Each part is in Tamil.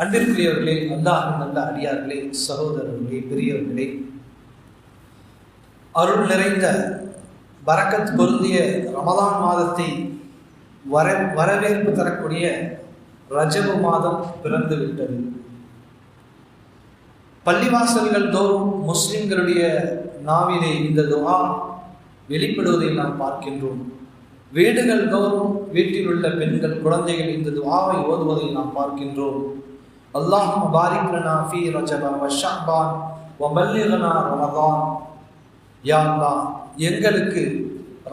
அன்பிற்குரியவர்களே, அல்லாஹ்வின் நல்ல அடியார்களே, சகோதரர்களே, பெரியவர்களே, அருள் நிறைந்த பரக்கத் பொருந்திய ரமலான் மாதத்தை வரவேற்பு தரக்கூடிய ரஜபு மாதம் பிறந்து விட்டது. பள்ளிவாசல்கள் தோறும் முஸ்லிம்களுடைய நாவிலே இந்த துஆ வெளிப்படுவதை நாம் பார்க்கின்றோம். வீடுகள் தோறும் வீட்டில் உள்ள பெண்கள், குழந்தைகள் இந்த துஆவை ஓதுவதை நாம் பார்க்கின்றோம். அல்லாஹும்ம பாரிக் லனா ஃபீ ரஜப வ ஷஅபான் வ பல்லிக்னா ரமதான். யா அல்லாஹ், எங்களுக்கு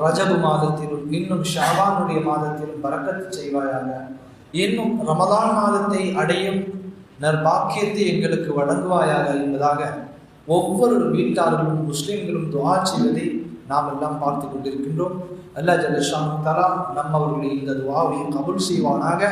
ரஜபு மாதத்திலும் இன்னும் ஷஅபானுடைய மாதத்திலும் பரக்கத் செய்வாயாக. இன்னும் ரமதான் மாதத்தை அடையும் நற்பாக்கியத்தை எங்களுக்கு வழங்குவாயாக என்பதாக ஒவ்வொரு வீட்டார்களும் முஸ்லிம்களும் துஆ செய்வதை நாம் எல்லாம் பார்த்து கொண்டிருக்கின்றோம். அல்லாஹ் ஜல்ல ஷானு தஆலா நம்மவர்களை இந்த துஆவை கபூல் செய்வானாக.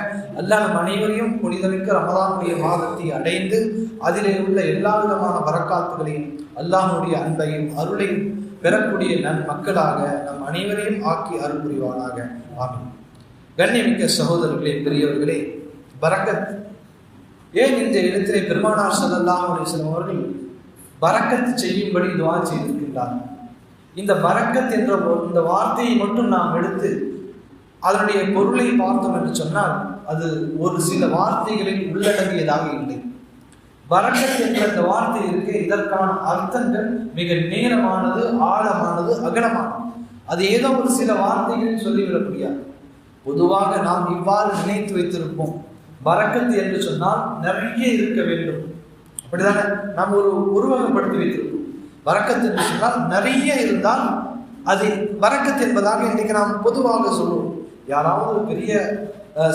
அல்லாஹ் நம் அனைவரையும் புனிதமிக்க ரமலானுடைய மாதத்தை அடைந்து அதிலே உள்ள எல்லா விதமான பரக்காத்துகளையும் அல்லாஹ்வுடைய அன்பையும் அருளையும் பெறக்கூடிய மக்களாக நம் அனைவரையும் ஆக்கி அருள் புரிவானாக. ஆமீன். கண்ணியமிக்க சகோதரர்களே, பெரியவர்களே, பரக்கத் ஏன் இந்த இடத்திலே பெருமானார் ஸல்லல்லாஹு அலைஹி வஸல்லம் அவர்கள் பரக்கத் செய்யும்படி துஆ செய்திருக்கின்றார்? இந்த பரக்கத் என்ற இந்த வார்த்தையை மட்டும் நாம் எடுத்து அதனுடைய பொருளை பார்த்தோம் என்று சொன்னால் அது ஒரு சில வார்த்தைகளில் உள்ளடங்கியதாக இல்லை. பரக்கத் என்ற இந்த வார்த்தை இருக்கு, இதற்கான அர்த்தங்கள் மிக நேரமானது, ஆழமானது, அகலமானது. அது ஏதோ ஒரு சில வார்த்தைகளில் சொல்லிவிட முடியாது. பொதுவாக நாம் இவ்வாறு நினைத்து வைத்திருப்போம், பரக்கத் என்று சொன்னால் நிறைய இருக்க வேண்டும், அப்படிதானே நாம் ஒரு உருவகப்படுத்தி வைத்திருப்போம். பரக்கத் என்று சொன்னால் நிறைய இருந்தால் அது பரக்கத் என்பதாக இன்றைக்கு நாம் பொதுவாக சொல்லுவோம். யாராவது பெரிய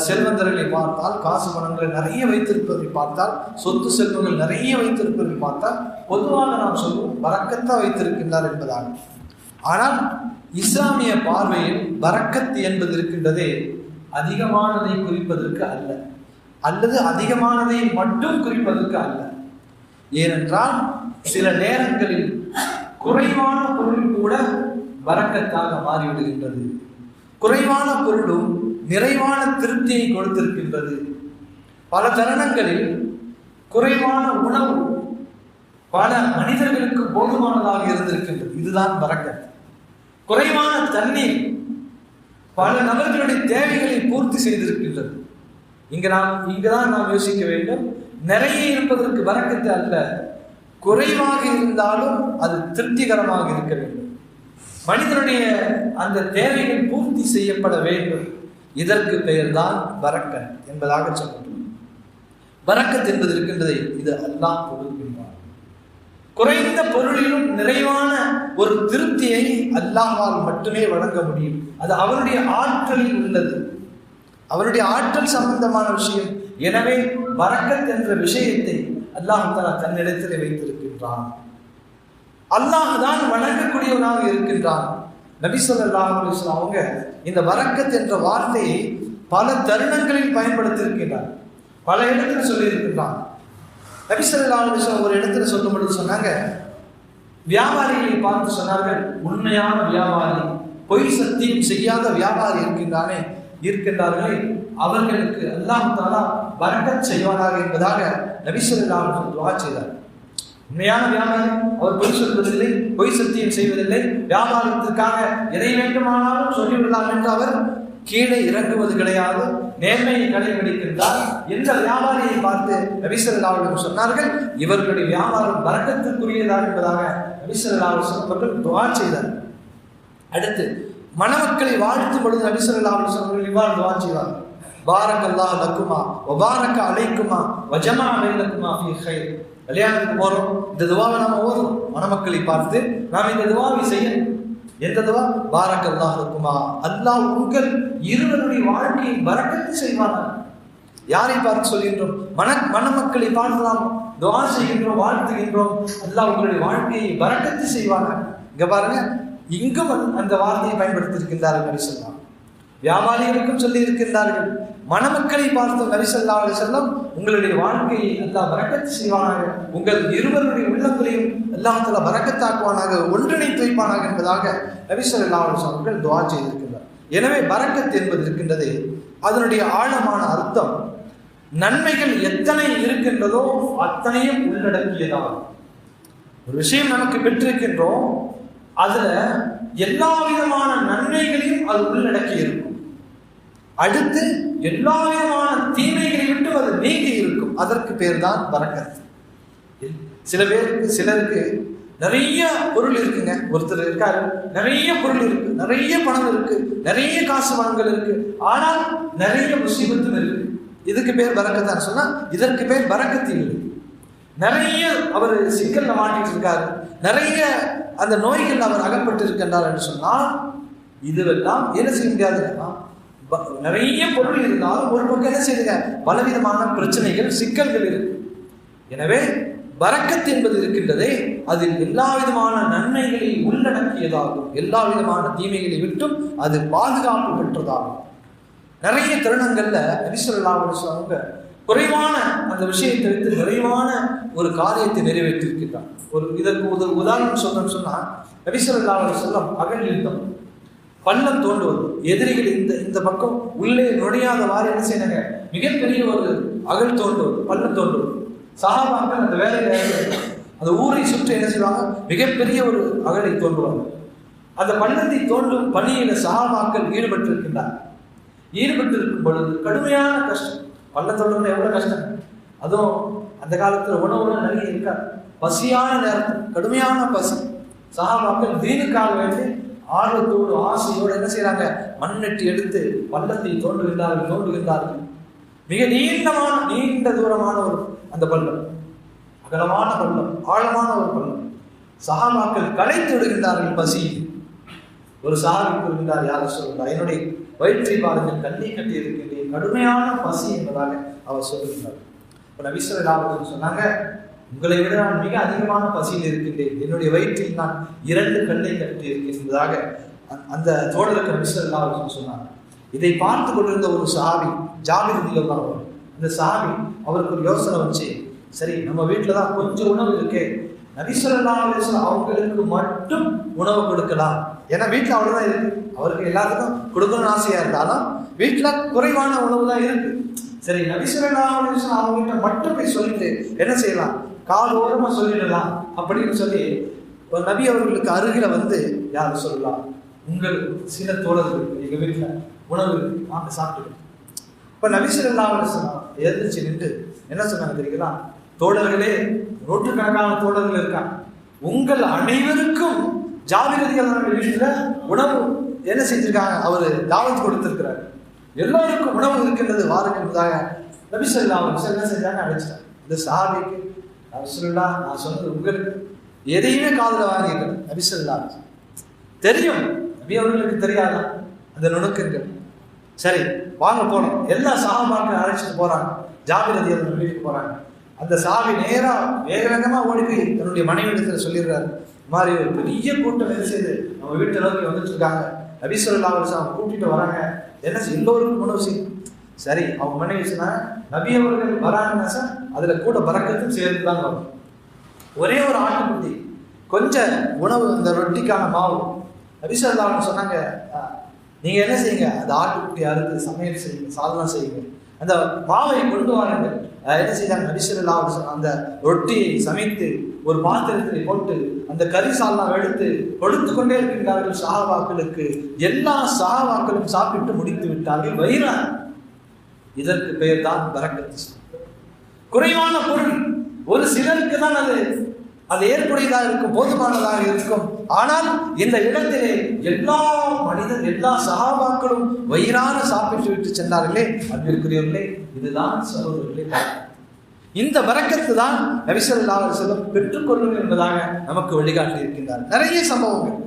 செல்வந்தர்களை பார்த்தால், காசு பணங்களை நிறைய வைத்திருப்பதை பார்த்தால், சொத்து செல்வங்கள் நிறைய வைத்திருப்பதை பார்த்தால் பொதுவாக நாம் சொல்லுவோம் பரக்கத்தா வைத்திருக்கின்றார் என்பதாக. ஆனால் இஸ்லாமிய பார்வையில் பரக்கத் என்பது இருக்கின்றதே அதிகமானதை குறிப்பதற்கு அல்ல, அல்லது அதிகமானதை மட்டும் குறிப்பதற்கு அல்ல. ஏனென்றால் சில நேரங்களில் குறைவான பொருள் கூட பரக்கத்தாக மாறிவிடுகின்றது. குறைவான பொருளும் நிறைவான திருப்தியை கொடுத்திருக்கின்றது. பல தருணங்களில் குறைவான உணவு பல மனிதர்களுக்கு போதுமானதாக இருந்திருக்கின்றது. இதுதான் பரக்கத். குறைவான தண்ணீர் பல நபர்களுடைய தேவைகளை பூர்த்தி செய்திருக்கின்றது. இங்குதான் நாம் யோசிக்க வேண்டும். நிறைய இருப்பதற்கு பரக்கத்து அல்ல, குறைவாக இருந்தாலும் அது திருப்திகரமாக இருக்க வேண்டும். மனிதனுடைய அந்த தேவைகள் பூர்த்தி செய்யப்பட வேண்டும். இதற்கு பெயர்தான் பரக்கத் என்பதாக சொல்லப்படும். பரக்கத் என்பது இருக்கின்றதை இது அல்லாஹ் கொடுக்கின்றான். குறைந்த பொருளிலும் நிறைவான ஒரு திருப்தியை அல்லாஹ்வால் மட்டுமே வழங்க முடியும். அது அவருடைய ஆற்றலில் உள்ளது, அவருடைய ஆற்றல் சம்பந்தமான விஷயம். எனவே பரக்கத் என்ற விஷயத்தை அல்லாஹ் தஆலா தன்னிடத்திலே வைத்திருக்கின்றான். அல்லாஹ் தான் வணங்கக்கூடியவனாக இருக்கின்றான். நபி ஸல்லல்லாஹு அலைஹி வஸல்லம் அவங்க இந்த பரக்கத் என்ற வார்த்தையை பல தருணங்களில் பயன்படுத்தியிருக்கிறார், பல இடத்துல சொல்லி இருக்கின்றான். நபி ஸல்லல்லாஹு அலைஹி வஸல்லம் ஒரு இடத்துல சொல்லும்போது சொன்னாங்க, வியாபாரிகளை பார்த்து சொன்னார்கள், உண்மையான வியாபாரி, பொய் சத்தியம் செய்யாத வியாபாரி இருக்கின்றார்களே அவர்களுக்கு அல்லாஹ் தஆலா பரக்கத் செய்வானாக என்பதாக நபி ஸல்லல்லாஹு அலைஹி வஸல்லம் துஆ செய்தார். உண்மையான வியாபாரி, அவர் பொய் சொல்வதில்லை, பொய் சத்தியம் செய்வதில்லை, வியாபாரத்திற்காக எதை வேண்டுமானாலும் சொல்லிவிடலாம் என்று அவர் கீழே இறங்குவது கிடையாது, நேர்மையை கடைபிடிக்கின்றார். என்ற வியாபாரியை பார்த்து நபி ஸல்லல்லாஹு அலைஹி வஸல்லம் சொன்னார்கள், இவர்களுடைய வியாபாரம் பரக்கத்துக்குரியதாக என்பதாக நபி ஸல்லல்லாஹு அலைஹி வஸல்லம் அவர்கள் துஆ செய்தார். அடுத்து மணமக்களை வாழ்த்தும் பொழுது நபி ஸல்லல்லாஹு அலைஹி வஸல்லம் இவ்வாறு துஆ செய்வார், பாரக்கல்லாஹு லக்குமா வ பாரக அலைக்குமா வ ஜமஅ பைனக்குமா ஃபீ கைர். கல்யாணத்துக்கு போறோம், இந்த துஆவை நாம ஓதுறோம், மணமக்களை பார்த்து நாம் இந்த துஆவை செய்யணும். எந்த துஆ? பாரக்கல்லாஹு லக்குமா, அல்லாஹ் உங்கள் இருவருடைய வாழ்க்கையை பரக்கத்து செய்வானாக. யாரை பார்த்து சொல்கின்றோம்? மணமக்களை பார்த்து நாம் துஆ செய்கின்றோம், வாழ்த்துகின்றோம், அல்லாஹ் உங்களுடைய வாழ்க்கையை பரக்கத்து செய்வானாக. இங்க பாருங்க, இங்கும் அந்த வார்த்தையை பயன்படுத்தியிருக்கின்றார்கள் நபி ஸல்லல்லாஹு. வியாபாரிகளுக்கும் சொல்லி இருக்கின்றார்கள், மணமக்களை பார்த்து நபி ஸல்லல்லாஹு அலைஹி வஸல்லம் உங்களுடைய வாழ்க்கையை அல்லாஹ் பரக்கத்து செய்வானாக, உங்கள் இருவருடைய உள்ளங்களையும் அல்லாஹ் தஆலா பரக்கத்தாக்குவானாக, ஒன்றிணைத்து வைப்பானாக என்பதாக நபி ஸல்லல்லாஹு அலைஹி வஸல்லம் அவர்கள் துஆ செய்திருக்கின்றார். எனவே பரக்கத் என்பது இருக்கின்றது, அதனுடைய ஆழமான அர்த்தம் நன்மைகள் எத்தனை இருக்கின்றதோ அத்தனையும் உள்ளடக்கியதாகும். ஒரு விஷயம் நமக்கு பெற்றிருக்கின்றோம், அதுல எல்லா விதமான நன்மைகளையும் அது உள்ளடக்கி இருக்கும். அடுத்து எல்லா விதமான தீமைகளை விட்டு அது நீங்கி இருக்கும். அதற்கு பேர் தான் பரக்கத். சிலருக்கு நிறைய பொருள் இருக்குங்க. ஒருத்தர் இருக்காரு, நிறைய பொருள் இருக்கு, நிறைய பணம் இருக்கு, நிறைய காசு பணங்கள் இருக்கு, ஆனால் நிறைய முசீபத்தும் இருக்கு. இதுக்கு பேர் பரக்கத்தான் சொன்னா இதற்கு பேர் பரக்கத்து இல்லை. நிறைய அவர் சிக்கல்ல மாட்டிட்டு இருக்காரு, நிறைய அந்த நோய்கள் அவர் அகப்பட்டு இருக்கின்றார் என்று சொன்னால் இதுவெல்லாம் என்ன செய்ய முடியாது. நிறைய பொருள் இருந்தாலும் ஒரு பக்கம் என்ன செய்யுங்க, பலவிதமான பிரச்சனைகள் சிக்கல்கள் இருக்கு. எனவே பரக்கத் என்பது இருக்கின்றதே, அதில் எல்லா விதமான நன்மைகளை உள்ளடக்கியதாகும், எல்லா விதமான தீமைகளை விட்டும் அது பாதுகாப்பு பெற்றதாகும். நிறைய தருணங்கள்ல நபி ஸல்லல்லாஹு அலைஹி வஸல்லம் குறைவான அந்த விஷயத்தை வைத்து நிறைவான ஒரு காரியத்தை நிறைவேற்றிருக்கிறார். இதற்கு உதாரணம் சொல்லணும்னு சொன்னா, நபி ஸல்லல்லாஹு அலைஹி வஸல்லம் அகல் யுத்தம், பள்ளம் தோண்டுவது, எதிரிகள் இந்த பக்கம் உள்ளே நுழையாதவாறு என்ன செய்யறாங்க, மிகப்பெரிய ஒரு அகல் தோண்டுவது, பள்ளம் தோண்டுவது. சஹாபாக்கள் அந்த வேலையை அந்த ஊரை சுற்றி என்ன செய்வாங்க, மிகப்பெரிய ஒரு அகலை தோன்றுவாங்க. அந்த பள்ளத்தை தோண்டும் பணியில சஹாபாக்கள் ஈடுபட்டிருக்கின்றார். ஈடுபட்டிருக்கும் பொழுது கடுமையான கஷ்டம். பள்ளம் தோன்றது எவ்வளவு கஷ்டம். அதுவும் அந்த காலத்துல உணவுலாம் நிறைய இருக்காது. பசியான நேரத்தில் கடுமையான பசி. சஹாபாக்கள் தீனுக்காக வேண்டி ஆர்வத்தோடு ஆசையோடு என்ன செய்யறாங்க, மண்ணெட்டி எடுத்து பள்ளத்தை தோன்றுகின்றார்கள். மிக நீண்ட தூரமான ஒரு அந்த பள்ளம், அகலமான பள்ளம், ஆழமான ஒரு பள்ளம். சஹாபாக்கள் களைத்து விடுகின்றார்கள் பசி. ஒரு சஹாபி கூறுகின்றார், யார் சொல்லுகிறார், என்னுடைய வயிற்றை பாருங்கள், கண்ணி கட்டி இருக்கின்றேன், கடுமையான பசி என்பதாக அவர் சொல்லுகின்றார். இப்போ நபி ஸல்லல்லாஹு அலைஹி வஸல்லம் சொன்னாங்க, உங்களை விட நான் மிக அதிகமான பசியில் இருக்கின்றேன், என்னுடைய வயிற்றில் நான் 2 கண்ணை கட்டி இருக்கின்றதாக அந்த தோழருக்கு நபி ஸல்லல்லாஹு அலைஹி வஸல்லம் சொன்னாங்க. இதை பார்த்து கொண்டிருந்த ஒரு சஹாபி, ஜாபிர் ரலியல்லாஹு அன்ஹு, அந்த சஹாபி அவருக்கு ஒரு யோசனை வச்சு, சரி நம்ம வீட்டில் தான் கொஞ்சம் உணவு இருக்கே, நபி ஸல்லல்லாஹு அலைஹி வஸல்லம் அவங்களுக்கு மட்டும் உணவு கொடுக்கலாம். ஏன்னா வீட்டில் அவ்வளோதான் இருக்கு, அவருக்கு எல்லாத்துக்கும் கொடுக்கணும்னு ஆசையா இருந்தாலும் வீட்டில் குறைவான உணவு தான் இருக்கு. சரி, நபி ஸல்லல்லாஹு அலைஹி வஸல்லம் அவங்ககிட்ட மட்டும் போய் சொல்லிட்டு என்ன செய்யலாம், கால் ஓரமா சொல்லிடலாம் அப்படின்னு சொல்லி ஒரு நபி அவர்களுக்கு அருகில வந்து யார் சொல்லலாம், உங்கள் சில தோழர்கள் எங்க வீட்டில் உணவு வாங்க சாப்பிட்டு. இப்ப நபி ஸல்லல்லாஹு அலைஹி வஸல்லம் எழுந்திருச்சு நின்று என்ன சொன்னாங்க தெரியுங்களா, தோழர்களே, நூற்றுக்கணக்கான தோழர்கள் இருக்காங்க, உங்கள் அனைவருக்கும் ஜாபிர் ரலியல்லாஹு அன்ஹு வீட்டுல உணவு என்ன செஞ்சிருக்காங்க, அவரு தாவத் கொடுத்திருக்கிறார், எல்லோருக்கும் உணவு இருக்கின்றது, வாருங்கள் என்பதாக நபி ஸல்லல்லாஹு அலைஹி வஸல்லம் என்ன செஞ்சாங்க, அழைச்சிட்டாங்க. இந்த சஹாபிக்கு ரசூலுல்லாஹ் நான் சொன்னது உங்களுக்கு எதையுமே காதுல வாங்கிட்டேன். நபி ஸல்லல்லாஹு அலைஹி வஸல்லம் தெரியும், நபி அவர்களுக்கு தெரியாத அந்த நுணுக்கங்கள். சரி வாங்க போனோம், எல்லா சஹாபாக்களை அழைச்சிட்டு போறாங்க, ஜாபிர் ரலியல்லாஹு அன்ஹு வீட்டுக்கு போறாங்க. அந்த சஹாபி நேரா வேகமா ஓடி போய் தன்னுடைய மனைவி இடத்துல சொல்லிடுறாரு, மாதிரி ஒரு பெரிய கூட்டம் என்ன செய்து நம்ம வீட்டு அளவுக்கு வந்துட்டு இருக்காங்க, நபி ஸல்லல்லாஹு அலைஹி வஸல்லம் கூட்டிட்டு வராங்க, என்ன எல்லோருக்கும் உணவு செய்யும். சரி, அவங்க மனைவி சொன்னாங்க, நபி அவர்கள் வராங்கன்னா சார் அதுல கூட பரக்கத்தும் சேர்ந்துதான் வரும். ஒரே ஒரு ஆட்டுக்குட்டி, கொஞ்சம் உணவு, இந்த ரொட்டிக்கான மாவு. நபி ஸல்லல்லாஹு அலைஹி வஸல்லம் சொன்னாங்க, நீங்க என்ன செய்யுங்க, அந்த ஆட்டுக்குட்டி அறுத்து சமையல் செய்யுங்க, சாதனம் செய்யுங்க, அந்த மாவை கொண்டு வாருங்கள். என்ன செய்தாங்க, நபி ஸல்லல்லாஹு அலைஹி வஸல்லம் அந்த ரொட்டியை சமைத்து ஒரு பாத்திரத்தில் போட்டு அந்த கறி சால்னா எடுத்து கொடுத்து கொண்டே இருக்கின்றார்கள் சஹாபாக்களுக்கு. எல்லா சஹாபாக்களும் சாப்பிட்டு முடித்து விட்டார்கள் வயிறார். இதற்கு பெயர் தான் பரக்கத். குறைவான பொருள் ஒரு சிலருக்கு தான் அது ஏற்புடையதாக இருக்கும், போதுமானதாக இருக்கும். ஆனால் இந்த இடத்திலே எல்லா சஹாபாக்களும் வயிறான சாப்பிட்டு விட்டு சென்றார்களே, அன்பிற்குரியவர்களே, இதுதான் சகோதரர்களே. இந்த பரக்கத்து தான் நபி ஸல்லல்லாஹு அலைஹி வஸல்லம் பெற்றுக்கொள்ளும் என்பதாக நமக்கு வழிகாட்டி இருக்கின்றார். நிறைய சம்பவங்கள்.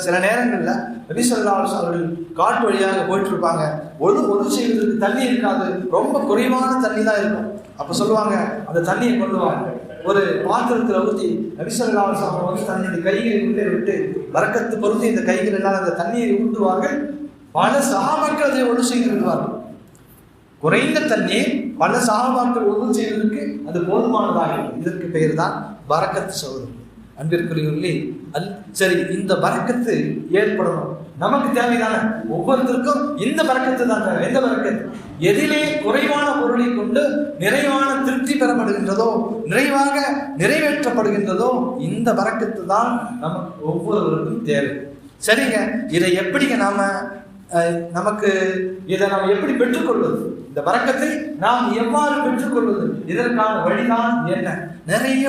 சில நேரங்கள்ல நபி ஸல்லல்லாஹு அலைஹி வஸல்லம் அவர்கள் காட்டு வழியாக போயிட்டு இருப்பாங்க, ஒது செய்வதற்கு தண்ணி இருக்காது, ரொம்ப குறைவான தண்ணி தான் இருக்கும். அப்ப சொல்லுவாங்க, அந்த தண்ணியை கொண்டு வாங்க, ஒரு பாத்திரத்தில் ஊற்றி நபி ஸல்லல்லாஹு அலைஹி வஸல்லம் வந்து தன்னுடைய கைகளை உள்ளே விட்டு பரக்கத்து பொருத்தி இந்த கைகள் எல்லாம் அந்த தண்ணீரை ஊற்றுவார்கள். பல சஹாபாக்கள் அதை ஒன்று செய்து விடுவார்கள். குறைந்த தண்ணீர் பல சஹாபாக்கள் ஒன்று செய்வதற்கு அது போதுமானதாக இருக்கும். இதற்கு பெயர் தான் பரக்கத்து சகோதரர். அன்பிற்குரியவர்களே, சரி, இந்த பரக்கத்து ஏற்படணும். நமக்கு தேவைதானே? ஒவ்வொருத்தருக்கும் இந்த பரக்கத்து தான் தேவை. எந்த பரக்கத்து? எதிலே குறைவான பொருளை கொண்டு நிறைவான திருப்தி பெறப்படுகின்றதோ, நிறைவாக நிறைவேற்றப்படுகின்றதோ, இந்த பரக்கத்து தான் நமக்கு ஒவ்வொருவருக்கும் தேவை. சரிங்க, இதை எப்படிங்க நமக்கு இதை நாம் எப்படி பெற்றுக்கொள்வது? இந்த பரக்கத்தை நாம் எவ்வாறு பெற்றுக்கொள்வது? இதற்கான வழிதான் என்ன? நிறைய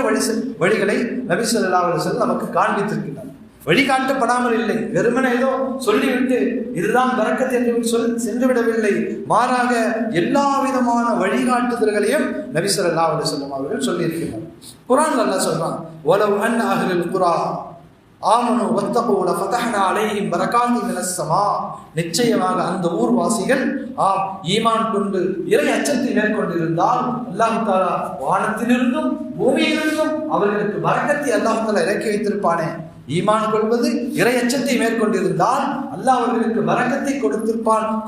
வழிகளை நபி ஸல்லல்லாஹு அலைஹி வஸல்லம் நமக்கு காண்பித்திருக்கிறார். வழிகாட்டப்படாமல் இல்லை, வெறுமனே ஏதோ சொல்லிவிட்டு இதுதான் பரக்கத் என்று சென்று விடவில்லை. மாறாக எல்லா விதமான வழிகாட்டுதல்களையும் நபி ஸல்லல்லாஹு அலைஹி வஸல்லம் அவர்கள் சொல்லியிருக்கிறார். குர்ஆன்ல அல்லாஹ் சொல்றான், வலவ் அன் அஹ்லுல் குரா ஆமனு வத்தகூ லஃபதஹ்னா அலைஹிம் பரகாத்தின் மினஸ் ஸமா. நிச்சயமாக அந்த ஊர்வாசிகள் ஈமான் கொண்டு இறை அச்சத்தை மேற்கொண்டிருந்தால் அல்லாஹ் தஆலா வானத்திலிருந்தும் பூமியிலிருந்தும் அவர்களுக்கு பரக்கத்தை அல்லாஹ் தஆலா இறக்கி வைத்திருப்பானே. ஈமான் கொள்வது இறை அச்சத்தை மேற்கொண்டிருந்தால் அல்லாஹ் அவர்களுக்கு பரக்கத்தை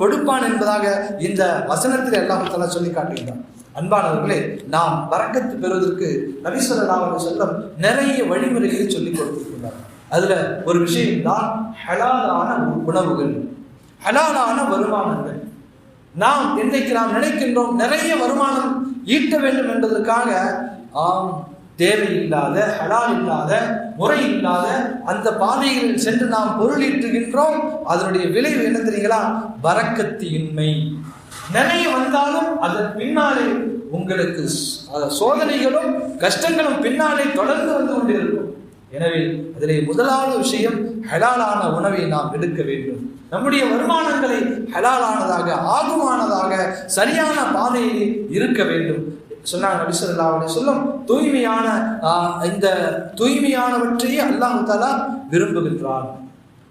கொடுப்பான் என்பதாக இந்த வசனத்தில் அல்லாஹ் தஆலா சொல்லி காட்டுகிறார். அன்பானவர்களே, நாம் பரக்கத்து பெறுவதற்கு நபி ஸல்லல்லாஹு அலைஹி வஸல்லம் நிறைய வழிமுறைகளை சொல்லிக் கொடுத்திருக்கிறார். அதுல ஒரு விஷயம் தான் ஹலாலான உணவுகள், ஹலாலான வருமானங்கள். நாம் இன்றைக்கு நினைக்கின்றோம் நிறைய வருமானம் ஈட்ட வேண்டும் என்பதற்காக தேவையில்லாத, ஹலால் இல்லாத, முறை இல்லாத அந்த பாதைகளில் சென்று நாம் பொருள் ஈட்டுகின்றோம். அதனுடைய விளைவு என்ன தெரியுங்களா? பரக்கத்து இன்மை. நிறைய வந்தாலும் அதன் பின்னாலே உங்களுக்கு சோதனைகளும் கஷ்டங்களும் பின்னாலே தொடர்ந்து வந்து கொண்டிருக்கும். எனவே அதிலே முதலாவது விஷயம், ஹலாலான உணவை நாம் எடுக்க வேண்டும். நம்முடைய வருமானங்களை ஹலாலானதாக, ஆகுமானதாக, சரியான பாதையில் இருக்க வேண்டும். சொன்னாங்க நபி ஸல்லல்லாஹு அலைஹி வஸல்லம், தூய்மையான இந்த தூய்மையானவற்றையே அல்லாஹ் தஆலா விரும்புகின்றான்.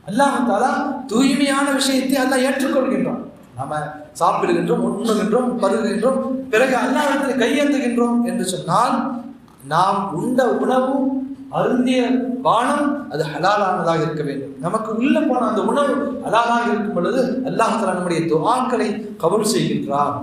அல்லாஹ் தஆலா தூய்மையான விஷயத்தை அல்லாஹ் ஏற்றுக்கொள்கின்றான். நாம சாப்பிடுகின்றோம், உண்ணுகின்றோம், பருகுகின்றோம், பிறகு அல்லாஹ்விடத்தில் கையேந்துகின்றோம் என்று சொன்னால் நாம் உண்ட உணவு, அருந்திய பானம் அது ஹலாலானதாக இருக்க வேண்டும். நமக்கு உள்ள போன அந்த உணவு ஹலாலாக இருக்கும் பொழுது அல்லாஹ் தஆலா நம்முடைய துஆக்களை கபூல் செய்கின்றார்.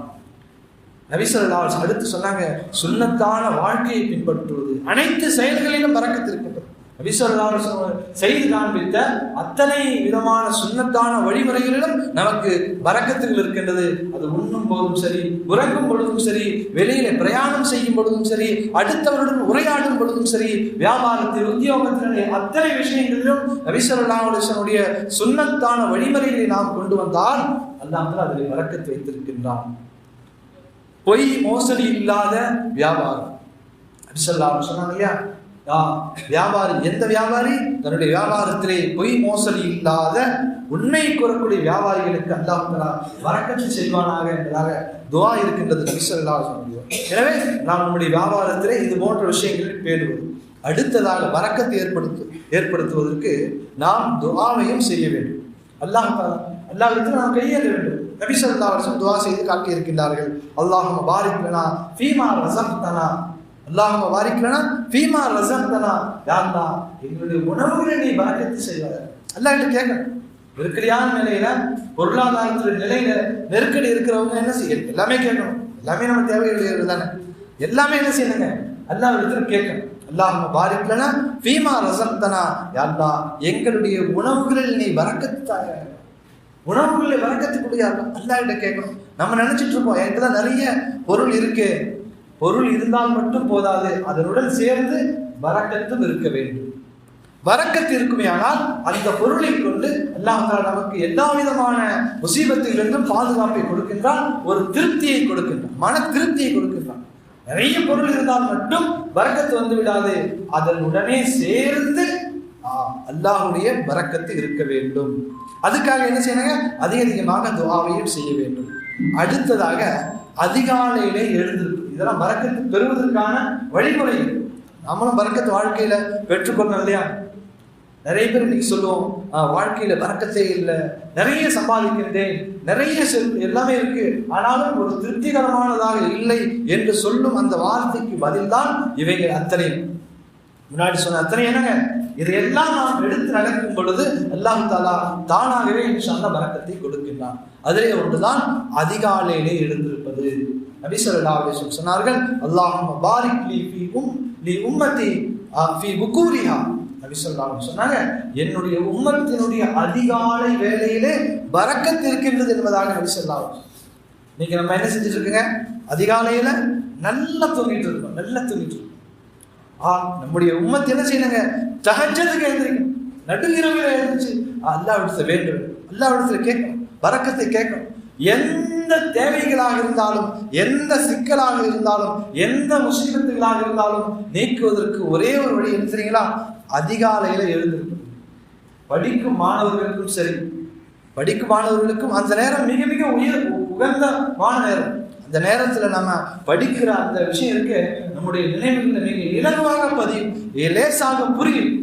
நபி ஸல்லல்லாஹு அலைஹி வஸல்லம் அடுத்து சொன்னாங்க, சுன்னத்தான வாழ்க்கையை பின்பற்றுவது அனைத்து செயல்களிலும் பரக்கத்து இருக்கின்றது. நபி ஸல்லல்லாஹு அலைஹி வஸல்லம் செய்து காண்பித்த அத்தனை விதமான சுன்னத்தான வழிமுறைகளிலும் நமக்கு பரக்கத்துகள் இருக்கின்றது. அது உண்ணும் போதும் சரி, உறங்கும் பொழுதும் சரி, வெளியில பிரயாணம் செய்யும் பொழுதும் சரி, அடுத்தவருடன் உரையாடும் பொழுதும் சரி, வியாபாரத்தில், உத்தியோகத்திலே அத்தனை விஷயங்களிலும் நபி ஸல்லல்லாஹு அலைஹி வஸல்லம் சுன்னத்தான வழிமுறைகளை நாம் கொண்டு வந்தால் அல்லாஹ் அதில் பரக்கத்து வைத்திருக்கின்றான். பொய் மோசடி இல்லாத வியாபாரம். நபி ஸல்லல்லாஹு அலைஹி வஸல்லம் சொன்னாங்க இல்லையா, வியாபாரி, எந்த வியாபாரி தன்னுடைய வியாபாரத்திலே பொய் மோசடி இல்லாத உண்மை கூறக்கூடிய வியாபாரிகளுக்கு அல்லாஹ் தஆலா பரக்கத்து செய்வானாக என்பதாக துஆ இருக்கின்றது நபி ஸல்லல்லாஹு அலைஹி வஸல்லம். எனவே நாம் நம்முடைய வியாபாரத்திலே இது போன்ற விஷயங்களில் பேணுவது. அடுத்ததாக பரக்கத்து ஏற்படுத்துவதற்கு நாம் துஆவையும் செய்ய வேண்டும். அல்லாஹ்விடத்தில் நாம் கையேற வேண்டும். நபி ஸல்லல்லாஹு அலைஹி வஸல்லம் துஆ செய்து காட்டி இருக்கின்றார்கள், அல்லாஹும்ம பாரிக் லனா ஃபீமா ரஸக்தனா, அல்லாஹும்ம பாரிக் லனா ஃபீமா ரஸக்தனா. யா அல்லாஹ், எங்களுடைய உணவுகளை நீ பரக்கத்து செய்வாய். அல்லாஹ் கிட்ட கேட்கணும். நெருக்கடியான நிலையில, பொருளாதாரத்துடைய நிலையில நெருக்கடி இருக்கிறவங்க என்ன செய்யணும்? எல்லாமே கேட்கணும். எல்லாமே நம்ம தேவைகள் தானே, எல்லாமே என்ன செய்யணுங்க? அல்லாஹ் இடத்துல கேட்கணும். அல்லாஹும்ம பாரிக் லனா ஃபீமா ரஸக்தனா, யா அல்லாஹ் எங்களுடைய உணவுகளில் நீ பரக்கத்து தாய, உணவுகளை பரக்கத்துக்குரிய அல்லாஹ் கிட்ட கேட்கணும். நம்ம நினைச்சிட்டு இருப்போம் எனக்குதான் நிறைய பொருள் இருக்கு. பொருள் இருந்தால் மட்டும் போதாது, அதனுடன் சேர்ந்து பரக்கத்தும் இருக்க வேண்டும். பரக்கத்து இருக்குமே ஆனால் அந்த பொருளை கொண்டு அல்லாஹ் தஆலா நமக்கு எல்லா விதமான முசீபத்திலிருந்தும் பாதுகாப்பை கொடுக்கின்றான், ஒரு திருப்தியை கொடுக்கின்றான், மன திருப்தியை கொடுக்கின்றான். நிறைய பொருள் இருந்தால் மட்டும் பரக்கத்து வந்து விடாது, அதனுடனே சேர்ந்து அல்லாஹ்வுடைய பரக்கத்து இருக்க வேண்டும். அதுக்காக என்ன செய்யணுங்க? அதிகமாக துஆவையும் செய்ய வேண்டும். அடுத்ததாக அதிகாலையிலே எழுந்திருக்கும். இதெல்லாம் பரக்கத்து பெறுவதற்கான வழிமுறை. நம்மளும் பரக்கத்து வாழ்க்கையில பெற்றுக்கொள்ளணும் இல்லையா? நிறைய பேர் இன்னைக்கு சொல்லுவோம், வாழ்க்கையில பரக்கத்தே இல்லை, நிறைய சம்பாதிக்கின்றேன், நிறைய எல்லாமே இருக்கு, ஆனாலும் ஒரு திருப்திகரமானதாக இல்லை என்று சொல்லும் அந்த வார்த்தைக்கு பதில்தான் இவைகள் அத்தனையும். முன்னாடி சொன்ன அத்தனை என்னங்க? இதையெல்லாம் நாம் எடுத்து நடக்கும் பொழுது அல்லாஹ் தஆலா தானாகவே இன்ஷாஅல்லாஹ் பரக்கத்தை கொடுக்கின்றான். அதிலே ஒன்றுதான் அதிகாலையிலே எழுந்திருப்பது. நபி ஸல்லல்லாஹு அலைஹி வஸல்லம் சொன்னார்கள், அல்லாஹும்ம பாரிக் லி உம்மதி ஃபீ புகூரிஹா. நபி ஸல்லல்லாஹு அலைஹி வஸல்லம் சொன்னாங்க, என்னுடைய உம்மத்தினுடைய அதிகாலை வேளையிலே பரக்கத் இருக்கின்றது என்பதாக நபி ஸல்லல்லாஹு அலைஹி வஸல்லம். இன்னைக்கு நம்ம என்ன செஞ்சுட்டு இருக்குங்க? அதிகாலையில நல்லா தூங்கிட்டு இருக்கோம், நல்லா தூங்கிட்டு இருக்கோம். நம்முடைய உம்மத்து என்ன செய்யணுங்க? தஹஜ்ஜுதுக்கு எழுந்திருக்கணும். நடுநிரவில எழுந்துச்சு அல்லாஹ்விடத்துல வேண்டும், அல்லாஹ்விடத்துல கேட்கணும், பரக்கத்தை கேட்கணும். எந்த தேவைகளாக இருந்தாலும், எந்த சிக்கலாக இருந்தாலும், எந்த முசீபத்துகளாக இருந்தாலும் நீக்குவதற்கு ஒரே ஒரு வழி என்ன தெரியுங்களா? அதிகாலையில எழுந்திருக்கணும். படிக்கும் மாணவர்களுக்கும் சரி, படிக்கும் மாணவர்களுக்கும் அந்த நேரம் மிக மிக உகந்தமான நேரம். அந்த நேரத்துல நம்ம படிக்கிற அந்த விஷயம் இருக்கு, நம்முடைய நினைவுகளை மிக இலகுவாக பதியும், லேசாக புரியும்.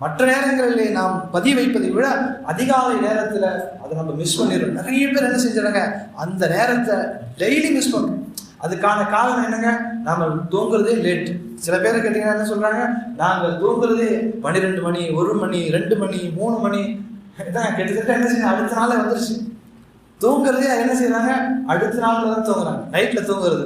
மற்ற நேரங்களிலே நாம் பதிய வைப்பதை விட அதிகாலை நேரத்துல அதை நம்ம மிஸ் பண்ணிடுறோம். நிறைய பேர் என்ன செஞ்சாங்க, அந்த நேரத்தை டெய்லி மிஸ் பண்ணுறோம். அதுக்கான காரணம் என்னங்க? நாம தூங்குறதே லேட். சில பேரை கேட்டீங்கன்னா என்ன சொல்றாங்க, நாங்க தூங்குறதே 12 மணி, 1 மணி, 2 மணி, 3 மணி இதான். கிட்டத்தட்ட என்ன செய்ய, அடுத்த நாளே வந்துருச்சு. தூங்குறதே என்ன செய்யறாங்க, அடுத்த நாள்ல தான் தூங்குறாங்க, நைட்ல தூங்குறது.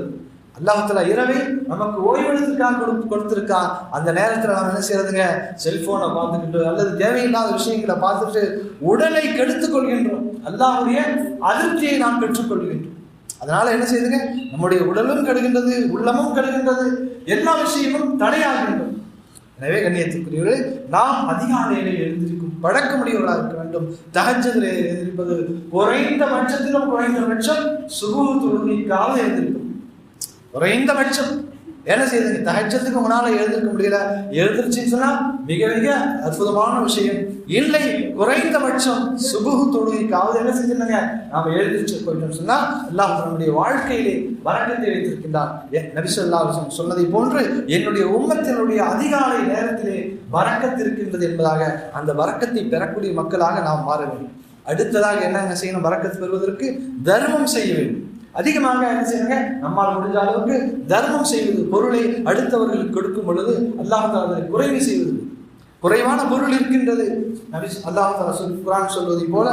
அல்லாஹ் தஆலா இரவை நமக்கு ஓய்வெடுத்துக்காக கொடுத்திருக்கா. அந்த நேரத்துல நம்ம என்ன செய்யறதுங்க, செல்போனை பார்த்துக்கிட்டு அல்லது தேவையில்லாத விஷயங்களை பார்த்துட்டு உடலை கெடுத்துக் கொள்கின்றோம். அல்லாஹ்வுடைய அதிருப்தியை நாம் பெற்றுக் கொள்கின்றோம். அதனால என்ன செய்யுதுங்க, நம்முடைய உடலும் கெடுகின்றது, உள்ளமும் கெடுகின்றது, எல்லா விஷயமும் தடையாகின்றது. எனவே கண்ணியத்துக்குரியவர்களே, நாம் அதிகாலையிலே எழுந்திருக்கும் பழக்கமுடையவர்களாக இருக்க வேண்டும். தஹஜ்ஜுதிலே எழுந்திருப்பது குறைந்தபட்சத்திலும் குறைந்தபட்சம் சுபஹ் தொழுகைக்காக எழுந்திருக்கும். குறைந்தபட்சம் என்ன செய்யுதுங்க, தஹஜ்ஜுதுக்கு முன்னால எழுந்திருக்க முடியல, எழுந்திருச்சுன்னு சொன்னா மிக மிக அற்புதமான விஷயம். இல்லை, குறைந்தபட்சம் சுபஹ் தொழுகைக்காவது என்ன செஞ்சிருந்தாங்க, நாம எழுந்திருச்சு போயிட்டோம்னு சொன்னா அல்லாஹ் நம்முடைய வாழ்க்கையிலே பரக்கத்தை வைத்திருக்கின்றார். நபி ஸல்லல்லாஹு அலைஹி வஸல்லம் சொன்னதை போன்று என்னுடைய உம்மத்தினுடைய அதிகாலை நேரத்திலே பரக்கத் இருக்கின்றது என்பதாக அந்த பரக்கத்தை பெறக்கூடிய மக்களாக நாம் மாற வேண்டும். அடுத்ததாக என்ன செய்யணும், பரக்கத் பெறுவதற்கு தர்மம் செய்ய வேண்டும். அதிகமாக என்ன செய்யுங்க, நம்மால் முடிஞ்ச அளவுக்கு தர்மம் செய்வது, பொருளை அடுத்தவர்களுக்கு கொடுக்கும் பொழுது அல்லாஹ் தஆலா அதை குறைவு செய்வது. குறைவான பொருள் இருக்கின்றது, நபி அல்லாஹ் தஆலா குர்ஆன் சொல்வதை போல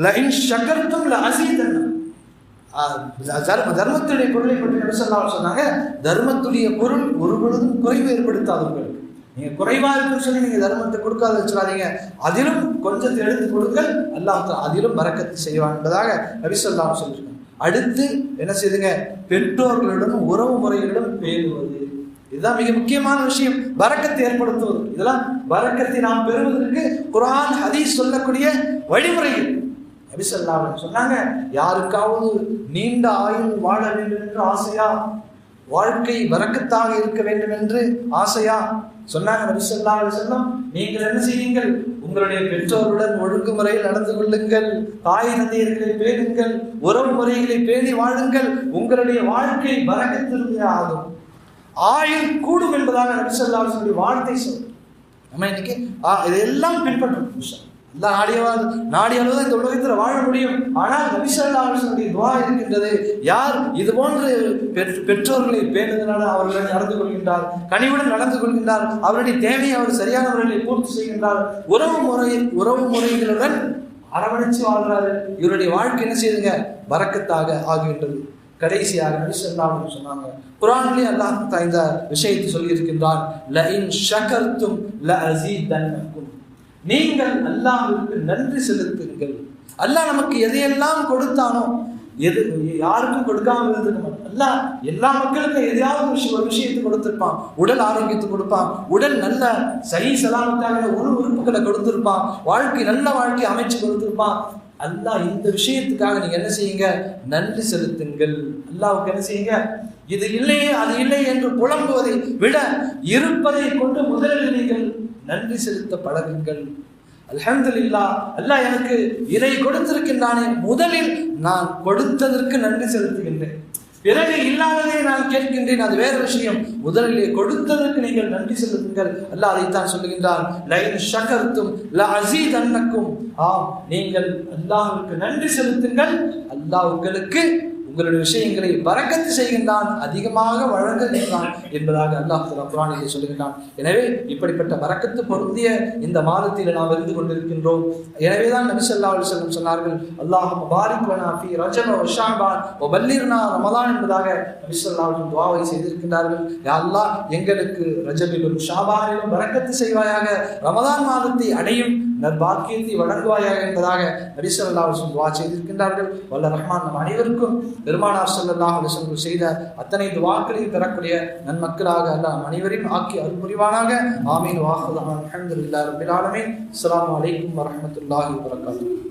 லஇன் ஷக்கர்தும் லஅஸீதன்னக்கும். தர்மத்துடைய பொருளை பற்றி நபி ஸல்லல்லாஹு அலைஹி வஸல்லம் சொன்னாங்க, தர்மத்துடைய பொருள் ஒரு பொழுதும் குறைவு ஏற்படுத்தாதவர்கள். நீங்க குறைவா இருக்குன்னு சொல்லி நீங்க தர்மத்தை கொடுக்காத வச்சிடாதீங்க, அதிலும் கொஞ்சத்தை எடுத்து கொடுங்கள், அல்லாஹ் அதிலும் பரக்கத்து செய்வான் என்பதாக நபி ஸல்லல்லாஹு அலைஹி வஸல்லம் சொல்லியிருக்காங்க. அடுத்து என்ன செய்யுங்க, பெற்றோர்களுடன் உறவு முறைகளிடம் பேணுவது. இதுதான் மிக முக்கியமான விஷயம், பரக்கத்தை ஏற்படுத்துவது. இதெல்லாம் பரக்கத்தை நாம் பெறுவதற்கு குர்ஆன் ஹதீஸ் சொல்லக்கூடிய வழிமுறைகள். நபி ஸல்லல்லாஹு அலைஹி வஸல்லம் சொன்னாங்க, யாருக்காவது நீண்ட ஆயுள் வாழ வேண்டும் என்று ஆசையா, வாழ்க்கை பரக்கத்தாக இருக்க வேண்டும் என்று ஆசையா சொன்னாங்க நபி ஸல்லல்லாஹு அலைஹி வஸல்லம், நீங்கள் என்ன செய்யுங்கள், உங்களுடைய பெற்றோருடன் ஒழுங்குமுறையில் நடந்து கொள்ளுங்கள், தாய் தந்தையர்களை பேணுங்கள், உறவு முறைகளை பேணி வாழுங்கள், உங்களுடைய வாழ்க்கை பரக்கத்திற்கு ஆகும், ஆயுள் கூடும் என்பதாக நபி ஸல்லல்லாஹு அலைஹி வஸல்லம் வார்த்தை சொல்றோம். நம்ம இன்னைக்கு இதெல்லாம் பின்பற்றணும். நாடிய அளவு இந்த உலகத்தில் வாழ முடியும். ஆனால் நபி ஸல்லல்லாஹு அலைஹி வஸல்லம் துஆ இருக்கின்றது, யார் இது போன்று பெற்றோர்களை பேணுவதனால அவர்களுடன் நடந்து கொள்கின்றார், கனிவுடன் நடந்து கொள்கின்றார், அவருடைய தேவையை அவர் சரியான முறையில் பூர்த்தி செய்கின்றார், உறவு முறைகளுடன் அரவணைச்சு வாழ்றாரு, இவருடைய வாழ்க்கை என்ன செய்யுதுங்க, பரக்கத்தாக ஆகின்றது. கடைசியாக நபி ஸல்லல்லாஹு அலைஹி வஸல்லம் சொன்னாங்க, குர்ஆனிலே அல்லாஹ் தஆலா இந்த விஷயத்தை சொல்லி இருக்கின்றான், லஇன் ஷக்கர்தும் லஅஸீதன்னக்கும். நீங்கள் அல்லாஹ்வுக்கு நன்றி செலுத்துங்கள். அல்லாஹ் நமக்கு எதையெல்லாம் கொடுத்தானோ, யாருக்கும் கொடுக்காம இருந்திருக்க மாட்டான். அல்லாஹ் எல்லா மக்களுக்கும் எதையாவது ஒரு விஷயத்தை கொடுத்திருப்பான். உடல் ஆரோக்கியத்தை கொடுப்பான், உடல் நல்ல சரி சலாமத்தாக உறுப்புகளை கொடுத்திருப்பான், வாழ்க்கை நல்ல வாழ்க்கை அமைச்சு கொடுத்திருப்பான். அல்லாஹ் இந்த விஷயத்துக்காக நீங்க என்ன செய்யுங்க, நன்றி செலுத்துங்கள். அல்லாஹ்வுக்கு என்ன செய்யுங்க, இது இல்லையே அது இல்லை என்று புலம்புவதை விட இருப்பதை கொண்டு முதலில் நீங்கள் நன்றி செலுத்த பழகுங்கள். அல்ஹம்துலில்லாஹ், அல்லாஹ் எனக்கு இதை கொடுத்திருக்கின்றானே, முதலில் நான் கொடுத்ததற்கு நன்றி செலுத்துகின்றேன், பிறகு இல்லாததை நான் கேட்கின்றேன், அது வேறு விஷயம். முதலிலே கொடுத்ததற்கு நீங்கள் நன்றி செலுத்துங்கள். அல்லாஹ் அதைத்தான் சொல்லுகின்றான், லஇன் ஷக்கர்தும் லஅஸீதன்னக்கும். நீங்கள் அல்லாஹ்வுக்கு நன்றி செலுத்துங்கள், அல்லாஹ் உங்களுக்கு உங்களுடைய விஷயங்களை பரக்கத்து செய்கின்றான், அதிகமாக வழங்குகின்றான் என்பதாக அல்லாஹ் குர்ஆனிலே சொல்லுகின்றான். எனவே இப்படிப்பட்ட பரக்கத்து பொருந்திய இந்த மாதத்தில் நாம் இருந்து கொண்டிருக்கின்றோம். எனவேதான் நபி ஸல்லல்லாஹு அலைஹி வஸல்லம் சொன்னார்கள், அல்லாஹும்ம பாரிக் லனா ஃபீ ரஜப வ ஷஅபான் வ பல்லிக்னா ரமலான் என்பதாக நபி ஸல்லல்லாஹு அலைஹி வஸல்லம் துஆவை செய்திருக்கின்றார்கள். யா அல்லாஹ், எங்களுக்கு ரஜபிலும் ஷாபானிலும் பரக்கத்து செய்வாயாக, ரமலான் மாதத்தை அடையும் நற்பாக்கியத்தை வழங்குவாயாக என்பதாக நபி ஸல்லல்லாஹு அலைஹி வஸல்லம் துஆ செய்திருக்கின்றார்கள். வல்ல ரஹ்மான் நம் அனைவருக்கும் பெருமானார் ஸல்லல்லாஹு அலைஹி வஸல்லம் செய்த அத்தனை துஆக்களையும் பெறக்கூடிய நன்மக்களாக அல்லாஹ் அனைவரையும் ஆக்கி அருள் புரிவானாக. ஆமீன். வாஹிரு தஅவானா அல்ஹம்துலில்லாஹி ரப்பில் ஆலமீன். அஸ்ஸலாமு அலைக்கும் வரஹ்மத்துல்லாஹி வபரகாத்துஹு.